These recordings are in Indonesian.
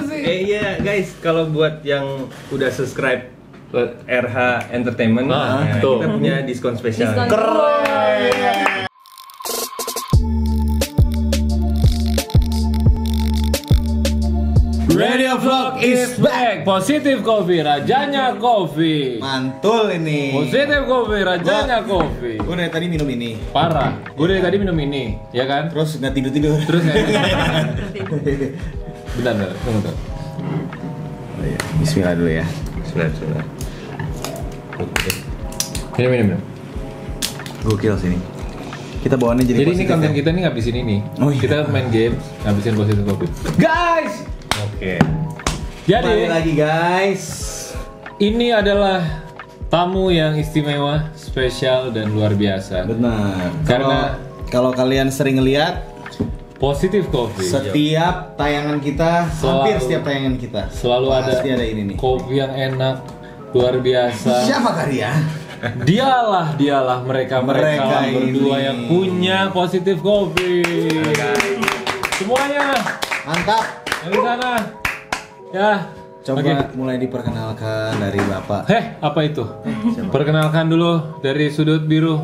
sih? Iya guys, kalau buat yang udah subscribe RH Entertainment, tuh. kita punya diskon spesial. Keren. Radio Vlog is back. Positif Coffee, rajanya kopi. Mantul ini. Positif Coffee, rajanya kopi. Gue dari tadi minum ini. Parah. Gue dari tadi minum ini, ya kan? Terus nggak tidur. Terus bentar, tunggu. Oh, iya. Bismillah dulu ya. Bismillah. Minum. Gokil sini. Kita bawaannya jadi Jadi ini positif konten ya? kita nih ngabisin ini. Oh, iya. Kita main games, ngabisin positif kopi. Guys, Oke. jadi Kembali lagi guys. ini adalah tamu yang istimewa, spesial dan luar biasa. Benar. Karena- kalau kalian sering lihat Positif kopi. setiap tayangan kita, hampir setiap tayangan kita Selalu pasti ada ini nih. kopi yang enak, luar biasa. Siapa kalian? Dialah mereka Mereka berdua ini. yang punya positif kopi. Semuanya Mantap. yang di sana. Ya. Coba Oke. mulai diperkenalkan dari Bapak. Apa itu? Perkenalkan dulu dari sudut biru.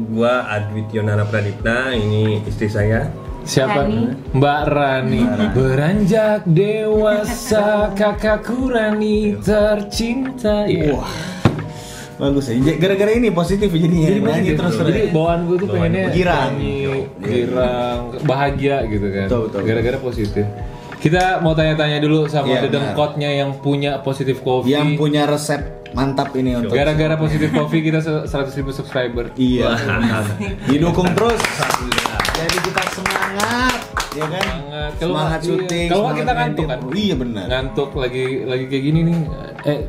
Gua Adwityo Nara Pradipta, ini istri saya. Siapa? Rani. Mbak Rani. Beranjak dewasa kakakku Rani tercinta. Ya. Wah. Bagus ya. Gara-gara ini positif jadinya. Jadi Nyanyi positif. terus Jadi bawaan gue tuh pengennya girang. nyanyi, girang, bahagia gitu kan. Betul. Gara-gara positif. Kita mau tanya-tanya dulu sama Iya, dedengkotnya yang punya positif kopi. Yang punya resep mantap ini untuk Gara-gara positif kopi kita 100.000 subscriber. Iya. Didukung terus. Jadi kita semangat, ya kan? Semangat iya. syuting. Kalau nggak semangat kita ngantuk main kan? game. Iya benar. Ngantuk lagi kayak gini nih.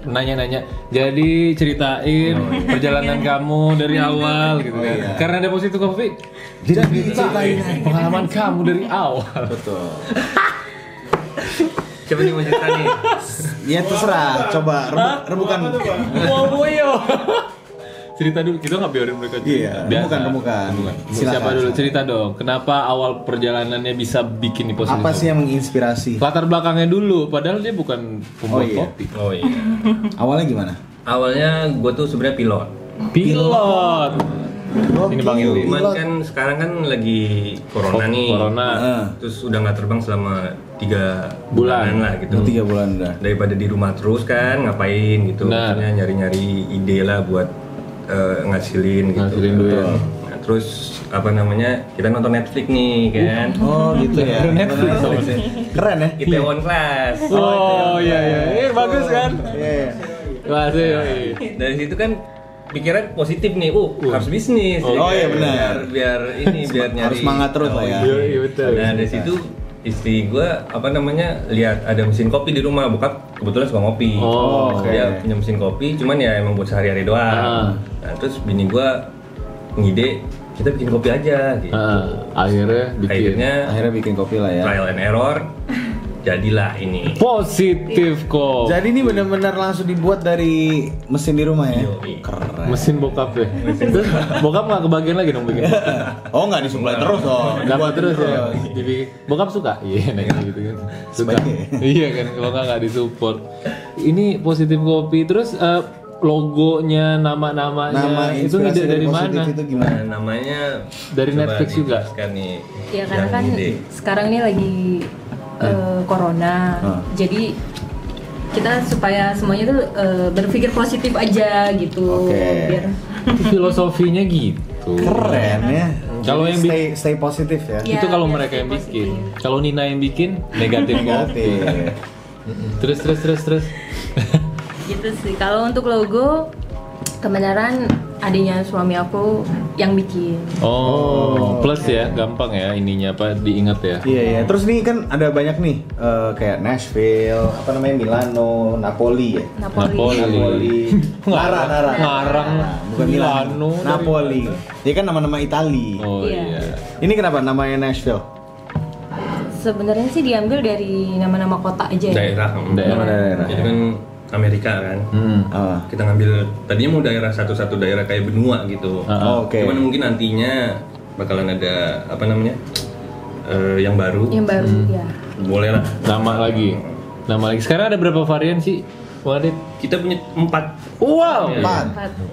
Nanya-nanya. Jadi ceritain perjalanan kamu dari awal gitu kan. iya. Karena ada positif kopi. Jadi ceritain. Pengalaman kamu dari awal. Betul. Coba nih mau cerita nih. Ya terserah. Coba rebukan. Wow, boyo. Cerita dulu, kita nggak biarin mereka cerita. Iya, remukan. Silakan. Siapa dulu cerita dong? Kenapa awal perjalanannya bisa bikin nih positif? Apa sih yang menginspirasi? Latar belakangnya dulu, padahal dia bukan pembuat Oh, iya. kopi. Oh iya. Awalnya gimana? Awalnya gue tuh sebenarnya pilot. Pilot. Ini Bang Ildi. Cuman kan sekarang kan lagi corona nih. Corona. Terus udah nggak terbang selama 3 Bulan. bulanan lah gitu. 3 bulan udah. Daripada di rumah terus kan ngapain gitu. Benar. Maksudnya nyari-nyari ide lah buat ngasilin gitu. Ngasilin duit. Nah, terus apa namanya? Kita nonton Netflix nih kan. Oh gitu ya. Netflix sama Keren ya? Itaewon Class. Oh iya. Bagus kan? Iya. Masih yoi. Dari situ kan pikiran positif nih, harus bisnis. Oh, iya, benar. Biar nyari. Harus semangat terus lah ya. Iya betul. Nah dari situ istri gue apa namanya lihat ada mesin kopi di rumah, bokap kebetulan suka ngopi. Oh, oke. Dia punya mesin kopi, cuman ya emang buat sehari-hari doang. Nah terus bini gue ngide kita bikin kopi aja gitu. Akhirnya bikin Akhirnya bikin kopi lah ya. Trial and error, jadilah ini. positif kok. Jadi ini benar-benar langsung dibuat dari mesin di rumah ya. Yoi. Keren. Mesin bokap ya. Terus bokap nggak kebagian lagi dong bikin. Oh nggak disuplai terus dong. Dapat Dibuat terus ya. Dibikin. Bokap suka? Iya, nanya gitu kan. Suka. Iya kan, kalau nggak disupport. Ini positif kopi terus logonya, nama-namanya Nama itu inspirasi ide dari positif mana? itu gimana? Nah, namanya Dari coba Netflix juga? dijelaskan nih. Ya karena yang kan ide. sekarang ini lagi corona, jadi kita supaya semuanya tuh berpikir positif aja gitu. Oke. Biar Filosofinya gitu. Keren ya. Kalau yang stay positif ya. Ya, itu kalau biar mereka stay yang bikin. positif. Kalau Nina yang bikin negatif kopi. Negatif. Terus. Gitu sih. Kalau untuk logo kebenaran adiknya suami aku yang bikin. Oh, plus ya, gampang ya ininya apa diingat ya. Iya iya. Terus nih kan ada banyak nih kayak Nashville, apa namanya Milano, Napoli ya. Napoli. Nara. Ngarang. Bukan Milano, dari- Napoli. Dia kan nama-nama Itali. Oh Iya. iya. Ini kenapa namanya Nashville? Sebenarnya sih diambil dari nama-nama kota aja ya. Daerah. Daerah. Itu kan Amerika kan. Ah. Kita ngambil tadinya mau daerah satu-satu daerah kayak benua gitu. Oh, oke. Cuman mungkin nantinya bakalan ada apa namanya yang baru. Yang baru ya. Boleh lah. Nama lagi. nama lagi. Sekarang ada berapa varian sih, Bang Adit? Kita punya 4. Wow. Iya.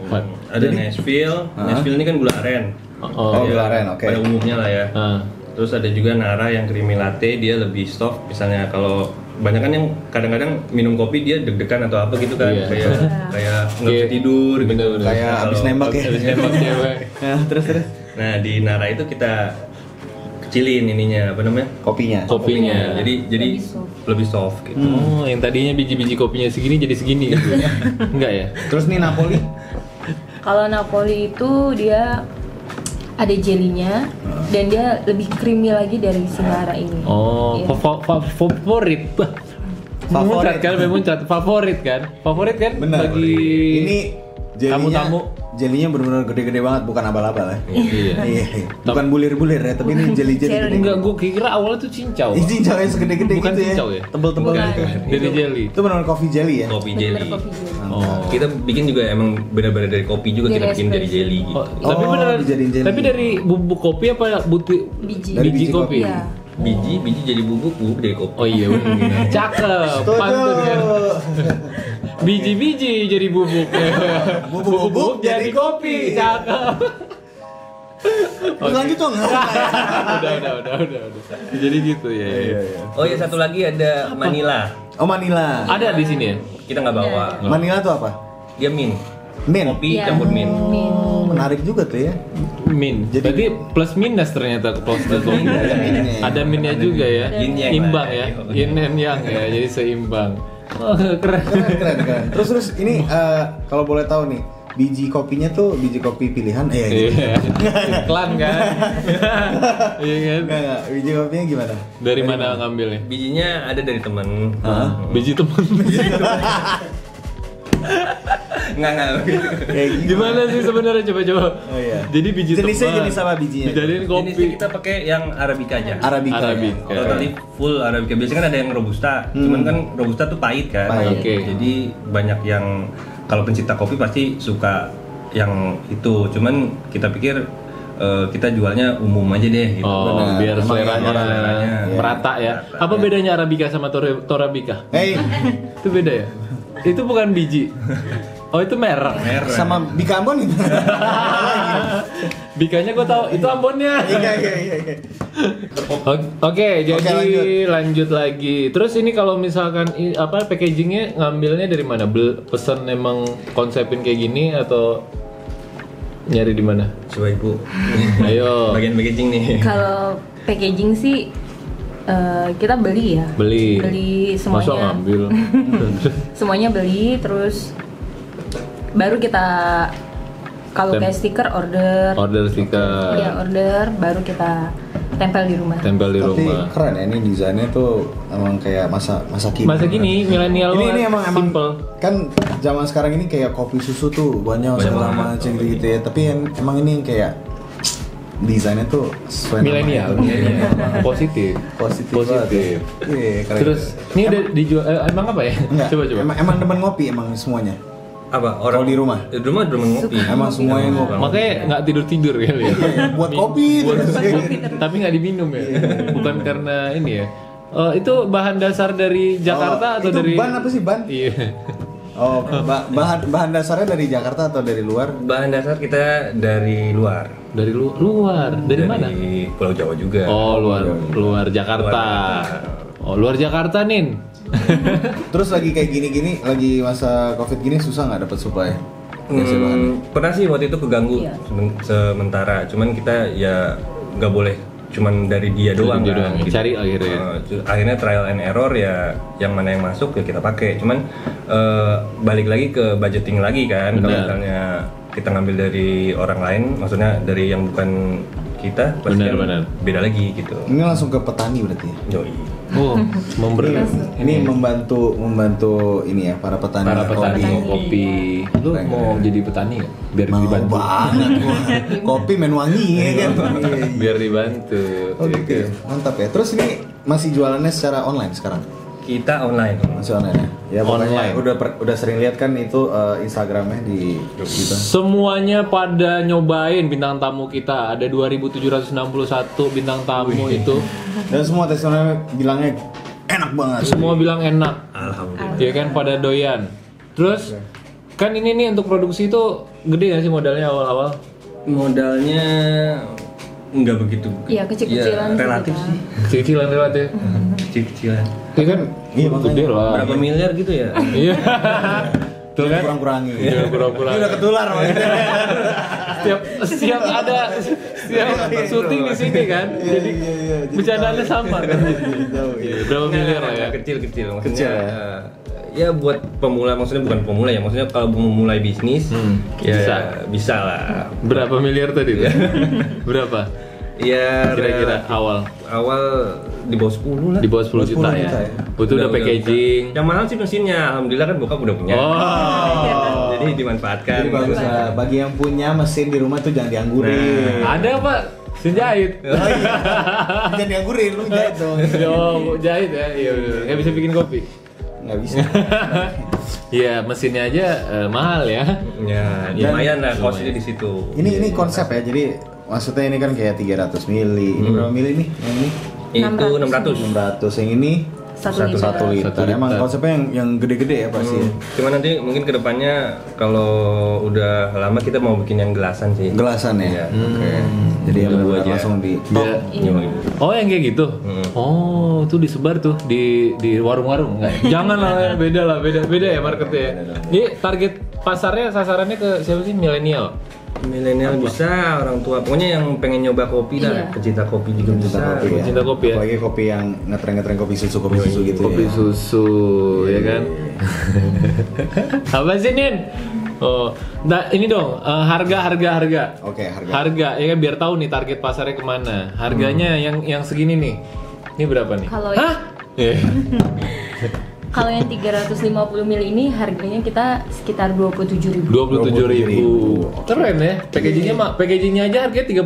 4. Ada Nashville. Nashville ini kan gula aren. Oh, gula aren, oke. Pada umumnya lah ya. Ah. Terus ada juga Nara yang creamy latte, dia lebih soft. Misalnya kalau banyak kan yang kadang-kadang minum kopi dia deg-degan atau apa gitu kan, Iya. kayak nggak bisa tidur gitu. Bener-bener. Kayak Nah, abis kalau- nembak ya. Habis nembak cewek. Nah, terus. Nah di Nara itu kita kecilin ininya apa namanya? Kopinya. Kopinya. Jadi lebih soft gitu. Oh, yang tadinya biji-biji kopinya segini jadi segini gitu. Enggak ya? Terus nih Napoli. Kalau Napoli itu dia ada jelinya dan dia lebih creamy lagi dari si Nara ini. Oh, Iya. favorit. Muncrat kan, muncrat. Favorit kan? Benar. Bagi Ini jelinya, tamu-tamu. jelinya benar-benar gede-gede banget, bukan abal-abal ya. Iya. Iya. Bukan bulir-bulir ya, tapi ini jeli-jeli gede. Enggak, gue kira awalnya tuh cincau. Ini cincau yang segede-gede Bukan gitu ya. cincau ya? Tebel-tebel Bukan. gitu. Dari jelly. Itu benar-benar coffee jelly ya. Kopi Bener-bener jelly. kopi jelly. Oh. Kita bikin juga emang benar-benar dari kopi juga Dari kita bikin dari espresso. jelly gitu. Oh, tapi Oh, beneran. dijadiin jelly. Tapi dari bubuk kopi apa Biji. Dari biji biji kopi? Iya. Biji jadi bubuk dari kopi. Oh iya benar. Cakep. Pantun kan. Biji-biji jadi bubuk. Bubuk-bubuk jadi kopi. Cakep. Lanjut dong. Udah. Jadi gitu ya. Iya. Oh ya satu lagi ada Manila. Oh, Manila. Ada di sini ya? Kita nggak bawa. Manila tuh apa? Dia mint. Mint. Kopi Iya. campur mint. Oh, menarik juga tuh ya. Min. Jadi- Jadi plus minus ternyata plus kopi. Ada minnya juga ya. Yin yang Imbang lah. ya. Yin and yang ya. Jadi seimbang. Oh, keren. Keren. Terus ini kalau boleh tahu nih, biji kopinya tuh biji kopi pilihan gitu. Iya. Iklan kan? Iya kan? Enggak, biji kopinya gimana? Dari mana ngambilnya? Bijinya ada dari temen. Biji temen. Nggak. Kayak gitu. Gimana sih sebenarnya coba-coba? Oh iya. Jadi biji Jenisnya temen. jenis apa bijinya? Dijadiin Ini kopi. sih kita pakai yang Arabica aja. Arabica. Arabica. Ya? Kalau tadi full Arabica. Biasanya kan ada yang Robusta. Cuman kan Robusta tuh pahit kan. Pahit. Oke. Jadi banyak yang kalau pencinta kopi pasti suka yang itu. Cuman kita pikir kita jualnya umum aja deh gitu. Oh, Benar. biar Emang seleranya orang seleranya, merata ya. Apa bedanya Arabica sama Torabika? Hey, Itu beda ya? Itu bukan biji. Oh, itu merek. Merah. sama Bika Ambon gitu. Bikanya gue tahu, itu Ambonnya. Iya. Oke, jadi lanjut. lanjut lagi. Terus ini kalau misalkan apa packagingnya ngambilnya dari mana? Pesan emang konsepin kayak gini atau nyari di mana? Coba Ibu. Ayo. Bagian packaging nih. Kalau packaging sih kita beli ya. Beli. Beli Masa semuanya. ngambil? Semuanya beli terus baru kita kalau kayak stiker order. Order stiker. Iya, order baru kita tempel di rumah. Tempel di Tapi rumah. keren ya, ini desainnya tuh emang kayak masa kini. Masa gini milenial Ini banget, emang simple. kan zaman sekarang ini kayak kopi susu tuh banyak segala macam gitu ya. Tapi emang ini yang kayak desainnya tuh sesuai nama Milenial. itu. Positif. Positif. Positif. banget. Iya, keren. Terus ini udah dijual emang apa ya? Enggak, Coba. Emang demen ngopi emang semuanya. Apa Kalau di rumah? Di rumah ngopi. Emang semuanya ngopi. Makanya nggak tidur ya. Buat kopi terus. Tapi nggak diminum ya. Bukan karena ini ya. Itu bahan dasar dari Jakarta atau itu dari ban apa sih, ban? Iya. Oh, bahan dasarnya dari Jakarta atau dari luar? Bahan dasar kita dari luar. Dari luar. Dari mana? Dari Pulau Jawa juga. Oh, luar Jakarta. Oh, luar Jakarta, Nin. Terus lagi kayak gini-gini, lagi masa Covid gini susah nggak dapat supply? Biasa bahan. Pernah sih waktu itu keganggu Iya. sementara. Cuman kita ya nggak boleh cuman dari dia doang. dia kan, doang. gitu. Cari akhirnya. Akhirnya trial and error ya, yang mana yang masuk ya kita pakai. Cuman balik lagi ke budgeting lagi kan. Kalau Benar. misalnya kita ngambil dari orang lain, maksudnya dari yang bukan kita, pasti Benar, kan benar. beda lagi gitu. Ini langsung ke petani berarti. Yoi. Oh, Ini membantu ini ya para petani. para petani kopi. kopi. Lu Keren, mau jadi petani nggak? Biar Mau dibantu. banget gua. Kopi men wangi ya kan. Iya. Biar dibantu. Oh Iya gitu kan? ya. Mantap ya. Terus ini masih jualannya secara online sekarang? Kita online. Masih online ya? Ya pokoknya Online. udah sering lihat kan itu Instagramnya di gitu. Semuanya pada nyobain bintang tamu kita. Ada 2.761 bintang tamu itu. Dan semua testimoni bilangnya enak banget. Semua bilang enak. Alhamdulillah. Ya kan pada doyan. Terus kan ini nih untuk produksi itu gede nggak sih modalnya awal-awal? Modalnya nggak begitu. Iya, kecil-kecilan Ya, relatif sih sih. Kecil-kecilan relatif. Kecil-kecilan. Iya kan? Iya, Gede lah. Berapa miliar gitu ya? Iya. Tuh kan? Kurang-kurangi. Iya, kurang-kurang. Ini udah ketular maksudnya. Setiap ada setiap syuting di sini kan. Jadi bercandaannya sama kan. Iya, berapa miliar lah ya? Kecil-kecil maksudnya. Kecil ya? Ya buat pemula, maksudnya bukan pemula ya, maksudnya kalau mau mulai bisnis ya bisa lah. Berapa miliar tadi tuh? Berapa? Ya Kira-kira awal di bawah 10 lah. di bawah 10 juta ya. Itu udah packaging. Yang mahal sih mesinnya, alhamdulillah kan bokap udah punya. Oh. Jadi dimanfaatkan. Jadi bagus lah. Bagi yang punya mesin di rumah tuh jangan dianggurin. Ada Pak, senjahit. Oh iya. Jangan dianggurin, lu jahit dong. Yo, jahit ya. Iya bener. Nggak bisa bikin kopi. Nggak bisa. Iya, mesinnya aja mahal ya. Ya, lumayan lah costnya di situ. Ini konsep ya. Jadi maksudnya ini kan kayak 300 mili. Ini berapa mili nih? Yang ini Itu 600. 600. Yang ini 1 liter. 1 liter. Satu Emang liter. konsepnya yang gede-gede ya pasti. Cuma nanti mungkin kedepannya kalau udah lama kita mau bikin yang gelasan sih. Gelasan ya. Iya. Oke. Jadi yang Tunggu benar aja. langsung di Dia, Iya. oh yang kayak gitu. Oh, tuh disebar tuh di warung-warung enggak? Jangan lah, beda ya marketnya. Ini target pasarnya sasarannya ke siapa sih? Milenial. Milenial bisa, orang tua. Pokoknya yang pengen nyoba kopi lah, pecinta kopi juga bisa. kopi ya. Cinta kopi ya? Apalagi kopi yang ngetreng kopi susu gitu Kopi ya. susu, ya kan? Apa sih Nin? Oh, nah ini dong harga. Oke, harga. Harga ya kan biar tahu nih target pasarnya kemana. Harganya yang segini nih. Ini berapa nih? Kalau Hah? Iya. Kalau yang 350 ml ini harganya kita sekitar 27.000. 27.000. Keren ya. Packagingnya aja harganya 35.000.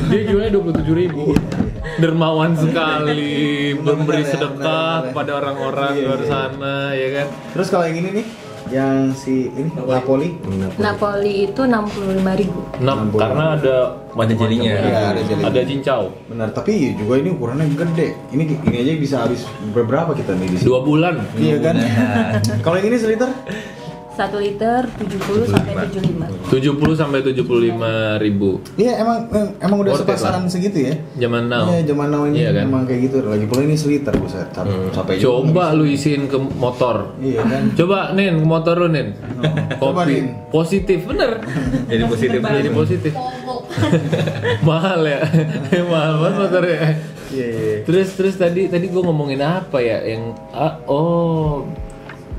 Dia jualnya 27.000. Dermawan sekali, memberi sedekah kepada orang-orang di luar sana, ya kan? Terus kalau yang ini nih, yang si ini Napoli. Napoli itu 65.000. Karena ada jelinya. Iya, ada jelinya. Ada cincau. Benar, tapi juga ini ukurannya gede. Ini aja bisa habis berapa kita nih di sini? 2 bulan. Iya kan? Kalau yang ini seliter? 1 liter 70 sampai 75. 70 sampai 75.000. Iya, emang udah Worth it sepasaran segitu ya. Zaman now. Iya, zaman now ini Iya kan? emang kayak gitu. Lagi pula ini seliter buset. Sampai Coba lu isiin ke motor. Iya kan? Coba Nin, ke motor lu Nin. Coba, Kopi Nin. positif bener. Jadi positif. Jadi positif. Mahal ya. Mahal banget motornya. Iya. Terus tadi gue ngomongin apa ya yang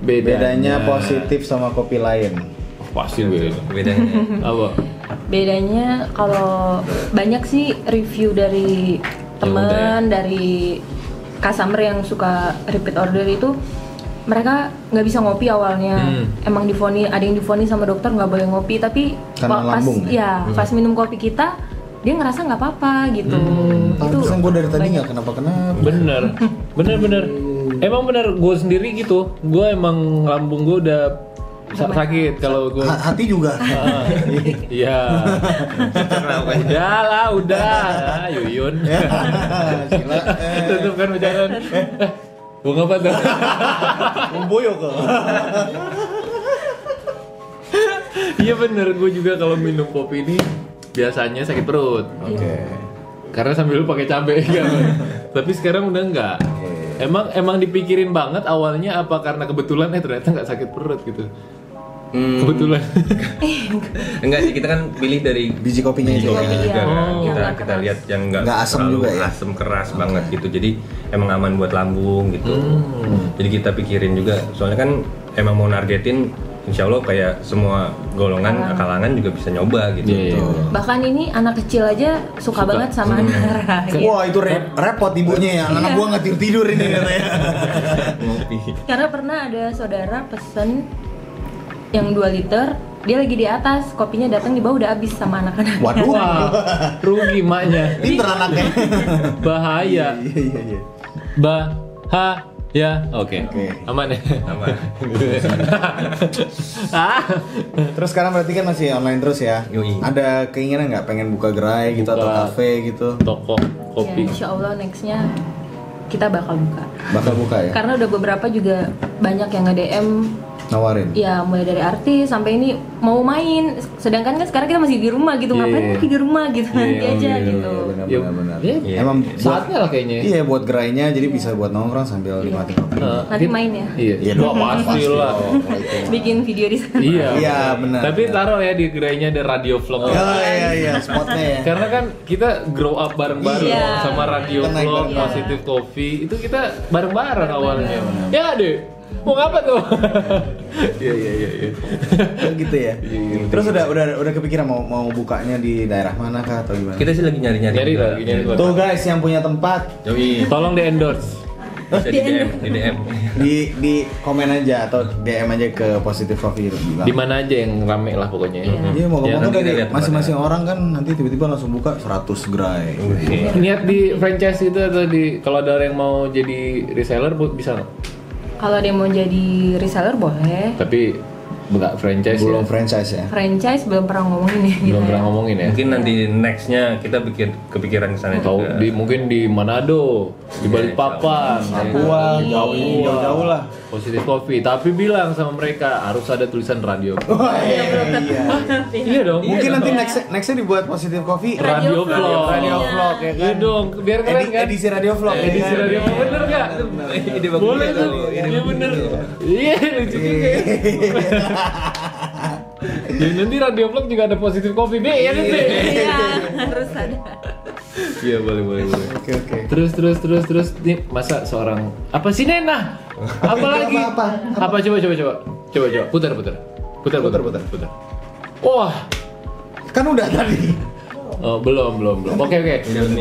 Bedanya positif sama kopi lain. pasti beda. Bedanya. Apa? Bedanya kalau banyak sih review dari teman, dari customer yang suka repeat order itu mereka nggak bisa ngopi awalnya. Emang ada yang divonis sama dokter nggak boleh ngopi, tapi Karena pas lambung, pas minum kopi kita dia ngerasa nggak apa-apa gitu. Itu Pantesan gue dari tadi banyak. nggak kenapa. Bener. Emang bener, gue sendiri gitu. Gue emang lambung gue udah sakit kalau gue. Hati juga. Iya. Udah, Yuyun. Gila. Tutup kan berjalan. Bunga apa tuh? Memboyo kok. Iya bener, gue juga kalau minum kopi ini biasanya sakit perut. Oke. Karena sambil pakai cabai kan. Tapi sekarang udah enggak. Emang dipikirin banget awalnya apa karena kebetulan ternyata nggak sakit perut gitu. Kebetulan. Enggak sih, kita kan pilih dari Biji kopinya biji juga. kopinya juga Iya. kan. Yang nggak Kita keras. lihat yang Nggak asam terlalu juga ya? asam keras banget gitu. Jadi emang aman buat lambung gitu. Jadi kita pikirin juga, soalnya kan emang mau nargetin insya Allah kayak semua golongan kalangan juga bisa nyoba gitu. Iya. Bahkan ini anak kecil aja suka banget sama Nara. gitu. Wah itu repot ibunya ya. Anak gua nggak tidur ini katanya. Ngopi. Karena pernah ada saudara pesen yang 2 liter, dia lagi di atas, kopinya datang di bawah udah habis sama anak-anak. Waduh. Wah, rugi maknya. Pinter anaknya. Bahaya. Iya. Ya, oke. Aman ya? Aman. Terus sekarang berarti kan masih online terus ya? Yoi. Ada keinginan nggak pengen buka gerai gitu atau Buka. kafe gitu? Toko Ya, kopi. insya Allah nextnya kita bakal buka. Bakal buka ya? Karena udah beberapa juga banyak yang nge-DM Nawarin? ya mulai dari artis sampai ini mau main, sedangkan kan sekarang kita masih di rumah gitu, ngapain lagi di rumah gitu, nanti aja gitu. Benar-benar. Ya, Emang saatnya lah kayaknya. Iya, buat gerainya jadi bisa buat nongkrong sambil nikmatin kopi. Nanti main ya, Iya, pasti lah. bikin video di sana. Iya, benar. Tapi taruh ya di gerainya ada radio vlog. Iya, spotnya ya. Karena kan kita grow up bareng-bareng Iya. sama radio Kita naik vlog, bareng. Positive Coffee itu kita bareng-bareng awalnya. Ya deh, mau ngapa tuh? Iya. Oh, gitu ya. Terus udah kepikiran mau bukanya di daerah mana kah atau gimana? Kita sih lagi nyari-nyari. Nyari juga. Tuh guys yang punya tempat Yoi. Tolong di endorse. Bisa di DM. di komen aja atau DM aja ke Positive Coffee itu. Di mana aja yang rame lah pokoknya. Iya, mau Ya, ngomong nanti dari kita lihat masing-masing orang kan nanti tiba-tiba langsung buka 100 gerai. Niat di franchise itu atau di kalau ada orang yang mau jadi reseller bisa nggak? Kalau dia mau jadi reseller boleh. Tapi nggak franchise Belum ya? franchise ya. Franchise belum pernah ngomongin ya. Belum pernah ngomongin ya? Mungkin nanti nextnya kita kepikiran kesana Atau juga. mungkin di Manado, di Balikpapan, Papua, jauh-jauh lah. Positive Coffee. Tapi bilang sama mereka harus ada tulisan radio. Wah, iya. Iya dong. Mungkin nanti nextnya dibuat Positive Coffee Radio Radio vlog. radio vlog ya Iya kan. dong, biar keren kan? Edisi radio vlog. ya Edisi kan? radio vlog bener nggak? Ide bagus Boleh ya, tuh. kali. Ide Iya bagus bener. ya. Iya lucu juga. Ya nanti radio vlog juga ada Positive Coffee nih ya nanti. Iya, harus ada. Iya boleh. Oke. Terus nih masa seorang apa sih Nena? Apa lagi? Apa? Coba putar. Putar. Wah, Kan udah tadi. oh, belum. Oke.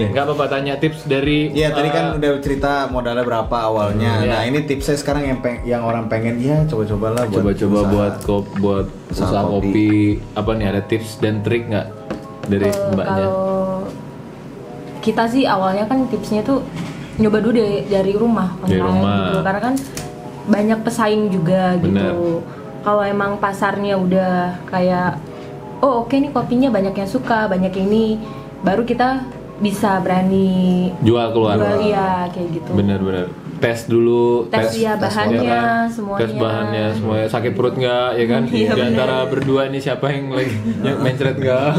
Nggak apa-apa tanya tips dari. Iya, tadi kan udah cerita modalnya berapa awalnya. Iya. Nah, ini tipsnya sekarang yang orang pengen ya coba-cobalah buat Coba usaha. buat usaha kopi. Apa nih ada tips dan trik nggak dari mbaknya? Kalau kita sih awalnya kan tipsnya tuh nyoba dulu dari rumah Dari online rumah. gitu, karena kan banyak pesaing juga Bener. gitu. Kalau emang pasarnya udah kayak oh oke nih kopinya banyak yang suka, banyak yang ini, baru kita bisa berani Jual keluar. jual, iya kayak gitu. Bener. Tes dulu. Tes ya bahannya, ya kan? semuanya. Tes bahannya semuanya sakit perut nggak ya kan? Iya, Di antara berdua nih siapa yang lagi yang mencret nggak?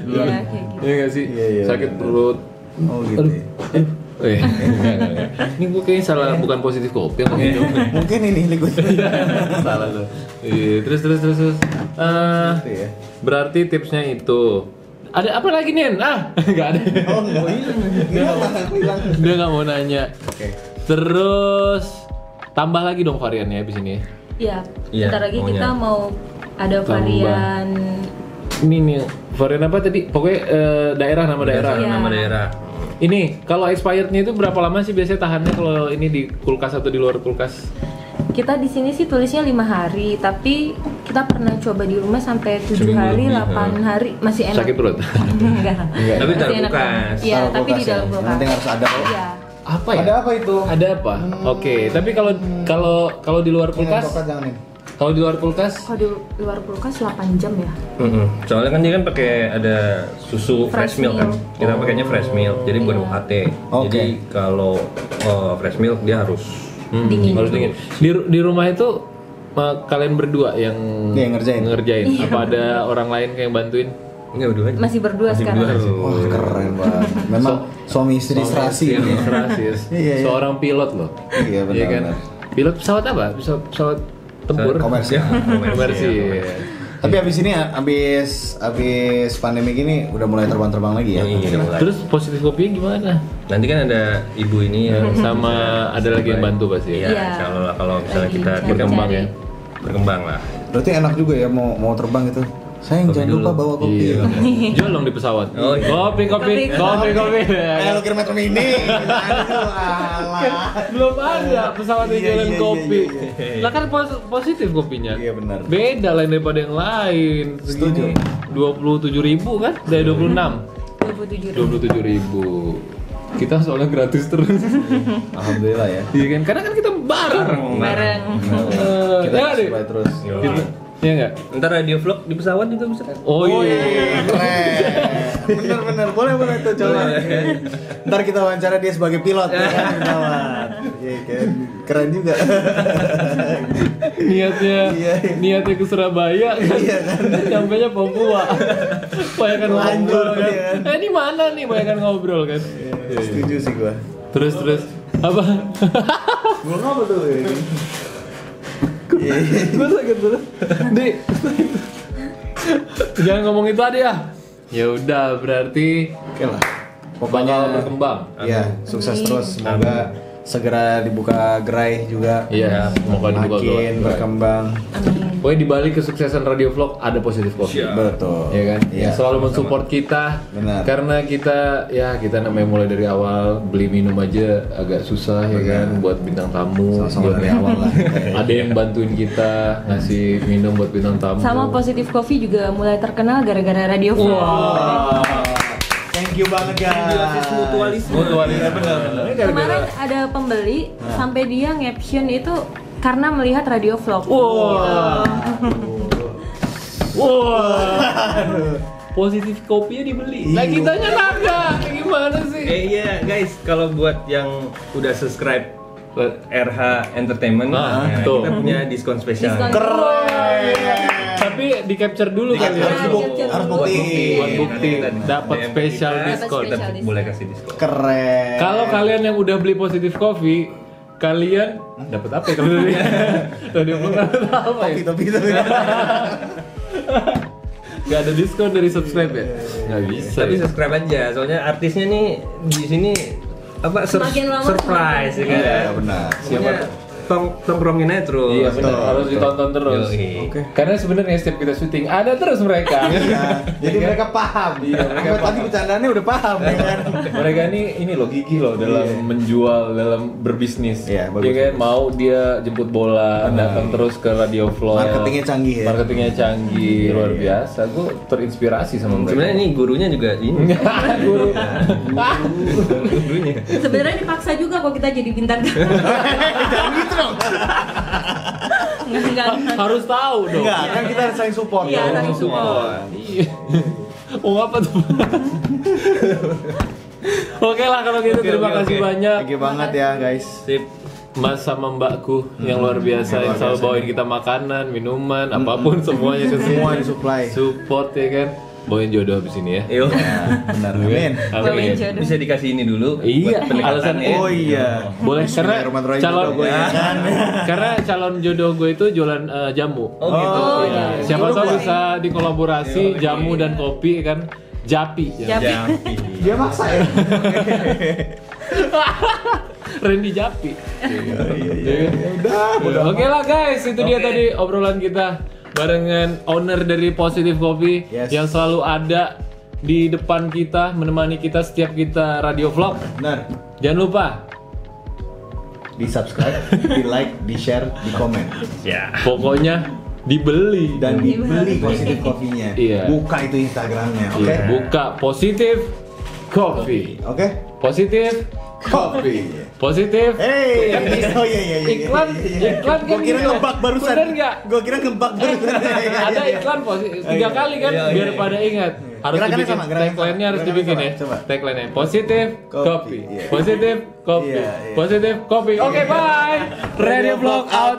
Iya kayak gitu. Iya nggak sih? Iya. Sakit perut. Oh gitu. ya. Enggak. Ini gue kayaknya salah, bukan Positive Coffee yang gitu. Mungkin ini liquid. Salah tuh. Iya, terus. Gitu ya. Berarti tipsnya itu. Ada apa lagi nih? Enggak ada. Oh, enggak. Hilang. Dia nggak mau nanya. Oke. Terus tambah lagi dong variannya abis ini. Iya, Iya, bentar lagi maunya. kita mau ada Tambah. varian Ini nih varian apa tadi? Pokoknya nama daerah. Iya. Nama daerah. Ini kalau expirednya itu berapa lama sih biasanya tahannya kalau ini di kulkas atau di luar kulkas? Kita di sini sih tulisnya 5 hari, tapi kita pernah coba di rumah sampai 7 Seminggu hari, lebih, 8 hari masih enak. Sakit perut. Enggak. Tapi Masih taruh enak kulkas. banget. Iya, Taruh tapi di kulkas ya. dalam Yang kulkas. penting harus ada. Iya. Apa ya? Ada apa itu? Ada apa? Oke, tapi kalau di luar kulkas, Jangan nih. kalau di luar kulkas Kalau di luar kulkas 8 jam ya. Soalnya kan dia kan pakai ada susu fresh Fresh milk kan. milk. Kita pakainya fresh milk. Jadi bukan Iya. UHT. Oke. Jadi kalau fresh milk dia harus Dingin. harus dingin. Di rumah itu kalian berdua yang Iya, ngerjain. Apa ada orang lain yang bantuin? enggak berdua aja. Masih berdua sekarang. Wah, keren banget. Memang suami istri serasi ini. Serasi. Iya. Seorang pilot loh. Iya, benar. Iya kan? Pilot pesawat apa? Pesawat tempur. Komersial. Komersial. Tapi abis ini abis pandemi gini udah mulai terbang-terbang lagi ya. Iya, udah mulai. Terus Positive Coffee gimana? Nanti kan ada ibu ini ya. Sama ada lagi yang bantu pasti. Iya, Iya. insya Allah lah kalau misalnya Lagi kita cari-cari. berkembang ya. berkembang lah. Berarti enak juga ya mau terbang gitu. Sayang jangan lupa bawa kopi. Iya. Jual dong di pesawat. Oh, iya. Kopi. Lu kirim metro mini. Belum ada pesawat yang Iya, jualan iya, kopi. iya. Lah kan positif kopinya. Iya, benar. Beda lain daripada yang lain. Segini 27.000 kan? Dari 26. 27.000. Kita soalnya gratis terus. Alhamdulillah ya. Iya kan? Karena kan kita bareng. Bareng. Kita Ya, deh. supply terus. Kita- Iya nggak? Ntar radio vlog di pesawat juga bisa. Oh iya. Keren. Bener. Boleh tuh coba. Ntar kita wawancara dia sebagai pilot ya kan pesawat. Iya kan. Keren juga. Niatnya ke Surabaya kan. Iya kan. Nyampenya Papua. Banyakan ngobrol kan. Iya. Ini mana nih banyakan ngobrol kan. Setuju sih gua. Terus apa? Gua ngapa tuh? Gue sakit terus. Di. Jangan ngomong itu aja ya. Ya udah berarti Oke lah. bakal berkembang. Iya, sukses terus. Semoga segera dibuka gerai juga. Iya, semoga dibuka Makin gerai. berkembang. Amin. Pokoknya di balik kesuksesan Radio Vlog ada Positif Coffee. Siap. Betul. Ya kan? Iya. Yang selalu mensupport kita. Benar. Karena kita namanya mulai dari awal beli minum aja agak susah ya kan buat bintang tamu. Sama-sama Buat- dari awal lah. Ada yang bantuin kita ngasih minum buat bintang tamu. Sama Positif Coffee juga mulai terkenal gara-gara Radio Vlog. Wah. Thank you banget guys. Mutualisme. Mutualisme benar. Ini gara-gara. Kemarin ada pembeli sampai dia caption itu karena melihat Radio Vlog. Wah. Wah. Positif kopinya dibeli. Nah kitanya kagak. Gimana sih? Iya guys, kalau buat yang udah subscribe RH Entertainment, Tuh. kita punya diskon spesial. Diskon. Keren. Tapi di capture dulu kali ya. Harus bukti. Buat bukti dapat DM special kita, diskon. kita boleh kasih diskon. Keren. Kalau kalian yang udah beli Positif Coffee, kalian dapat apa ya kalau dari Radio Vlog dapat apa ya? Tapi Gak ada diskon dari subscribe ya? Gak bisa. Tapi ya? subscribe aja, soalnya artisnya nih di sini apa Semakin lama surprise ya kan. Iya benar. Siapa tongkrongin aja terus. Iya benar, harus ditonton terus. Yoi. Oke. Karena sebenarnya setiap kita syuting ada terus mereka. Iya. Jadi mereka paham. Iya, mereka Sampai tadi paham. bercandaannya udah paham ya kan. Mereka ini loh gigih loh dalam menjual, dalam berbisnis. Iya, bagus. Dia kan mau dia jemput bola, datang terus ke Radio Vlog. Marketingnya canggih ya. Marketingnya canggih, luar biasa. Gue terinspirasi sama mereka. Sebenarnya ini gurunya juga ini. Guru. Gurunya. Sebenarnya dipaksa juga kok kita jadi bintang tamu. Jangan gitu dong. Enggak. Harus tahu dong. Enggak, kan kita harus saling support. Iya, dong. saling support. Iya. Oh apa tuh? Oke lah kalau gitu terima Oke, kasih oke. banyak Thank you banget ya guys. Sip. Mas sama mbakku yang luar biasa yang selalu bawain kita makanan, minuman, apapun semuanya ke sini. Semua disupply. Support ya kan. Bawain jodoh habis ini ya. Yuk. Benar. Amin. Bawain Amin. jodoh. Bisa dikasih ini dulu. Iya, buat pendekatannya. alasannya. Oh iya. Boleh karena Bismillahirrahmanirrahim calon jodoh gue, ya kan? karena calon jodoh gue itu jualan jamu. Oh gitu. Iya. Siapa Jodoh tahu gua. bisa dikolaborasi jamu dan kopi kan. Japi. Japi. Dia maksa ya. Randy Japi. Iya. Udah. Oke lah guys, itu dia tadi obrolan kita barengan owner dari Positive Coffee Yes. yang selalu ada di depan kita, menemani kita setiap kita radio vlog. Benar. Jangan lupa Di subscribe, di like, di share, di komen, Ya. pokoknya dibeli dan dibeli Positive Coffee-nya. Iya. Buka itu Instagramnya, oke? Iya, buka Positive Coffee. Oke? Positive Coffee. Positive. Hey, oh iya. Iklan kan Gua kira gitu. ngebak barusan. Bener nggak? Gua kira ngebak barusan. Ada iklan positif 3 kali kan Iya, biar iya. pada ingat. Harus Gerakannya dibikin sama, gerakannya tagline-nya sama. harus Gerakannya dibikin sama. ya. Coba. Tagline-nya Positive Coffee, Coffee. iya. Positive Coffee. Iya, iya. Positive Coffee. Oke, bye. Radio Vlog out.